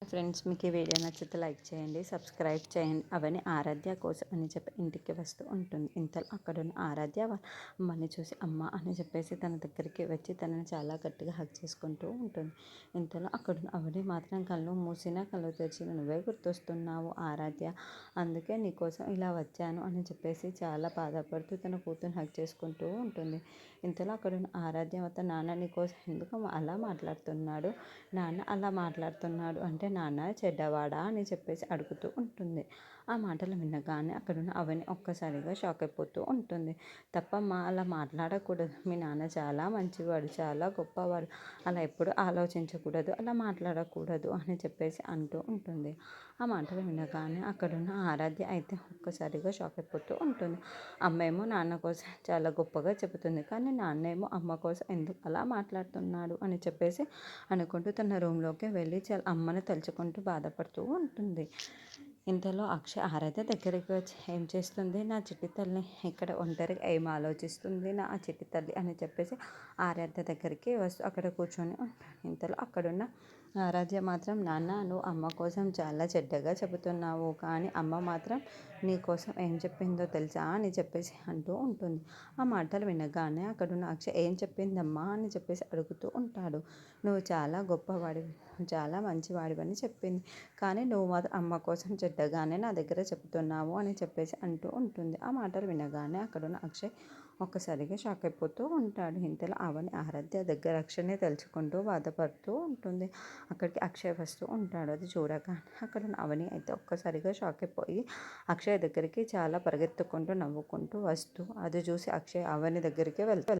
Friends, మీకు ఈ video నచ్చితే లైక్ చేయండి, సబ్స్క్రైబ్ చేయండి. అవని ఆరాధ్య కోసం అని చెప్పి ఇంటికి వస్తూ ఉంటుంది. ఇంతలో అక్కడున్న ఆరాధ్య అమ్మని చూసి అమ్మ అని చెప్పేసి తన దగ్గరికి వచ్చి తనని చాలా గట్టిగా హగ్ చేసుకుంటూ ఉంటుంది. ఇంతలో అక్కడున్న అవని మాత్రం కళ్ళు మూసినా కళ్ళు తెరిచిన నువ్వే గుర్తొస్తున్నావు ఆరాధ్య, అందుకే నీకోసం ఇలా వచ్చాను అని చెప్పేసి చాలా బాధపడుతూ తన కూతురు హగ్ చేసుకుంటూ ఉంటుంది. ఇంతలో అక్కడున్న ఆరాధ్య మొత్తం నాన్న నీకోసం ఎందుకు అలా మాట్లాడుతున్నాడు, నాన్న అలా మాట్లాడుతున్నాడు అంటే నాన్న చెడ్డవాడా అని చెప్పేసి అడుగుతూ ఉంటుంది. ఆ మాటలు వినగానే అక్కడున్న అవని ఒక్కసారిగా షాక్ అయిపోతూ ఉంటుంది. తప్పమ్మా, అలా మాట్లాడకూడదు, మీ నాన్న చాలా మంచివాడు, చాలా గొప్పవాడు, అలా ఎప్పుడు ఆలోచించకూడదు, అలా మాట్లాడకూడదు అని చెప్పేసి అంటూ ఉంటుంది. ఆ మాటలు వినగానే అక్కడున్న ఆరాధ్య అయితే ఒక్కసారిగా షాక్ అయిపోతూ ఉంటుంది. అమ్మేమో నాన్న కోసం చాలా గొప్పగా చెబుతుంది, కానీ నాన్నేమో అమ్మ కోసం ఎందుకు అలా మాట్లాడుతున్నాడు అని చెప్పేసి అనుకుంటూ తన రూమ్లోకి వెళ్ళి చాలా అమ్మని తలుచుకుంటూ బాధపడుతూ ఉంటుంది. ఇంతలో అక్షయ్ ఆరాధ్య దగ్గరికి వచ్చి ఏం చేస్తుంది నా చిట్టి తల్లి, ఇక్కడ ఒంటరిగా ఏం ఆలోచిస్తుంది నా చిట్టి తల్లి అని చెప్పేసి ఆరాధ్య దగ్గరికి వస్తూ అక్కడ కూర్చొని ఉంటాడు. ఇంతలో అక్కడున్న ఆరాధ్య మాత్రం నాన్న, నువ్వు అమ్మ కోసం చాలా చెడ్డగా చెబుతున్నావు, కానీ అమ్మ మాత్రం నీ కోసం ఏం చెప్పిందో తెలుసా అని చెప్పేసి అంటూ ఉంటుంది. ఆ మాటలు వినగానే అక్కడున్న అక్షయ్ ఏం చెప్పిందమ్మా అని చెప్పేసి అడుగుతూ ఉంటాడు. నువ్వు చాలా గొప్పవాడివి, చాలా మంచివాడివని చెప్పింది, కానీ నువ్వు మాత్రం అమ్మ కోసం చెడ్డగానే నా దగ్గర చెప్తున్నావు అని చెప్పేసి అంటూ ఉంటుంది. ఆ మాటలు వినగానే అక్కడున్న అక్షయ్ ఒక్కసారిగా షాక్ అయిపోతూ ఉంటాడు. ఇంతలో అవని ఆరాధ్య దగ్గర అక్షయ్ని తలుచుకుంటూ బాధపడుతూ ఉంటుంది. అక్కడికి అక్షయ్ వస్తూ ఉంటాడు. అది చూడగానే అక్కడ అవని అయితే ఒక్కసారిగా షాక్ అయిపోయి అక్షయ్ దగ్గరికి చాలా పరిగెత్తుకుంటూ నవ్వుకుంటూ వస్తూ అది చూసి అక్షయ్ అవని దగ్గరికి వెళ్తాడు.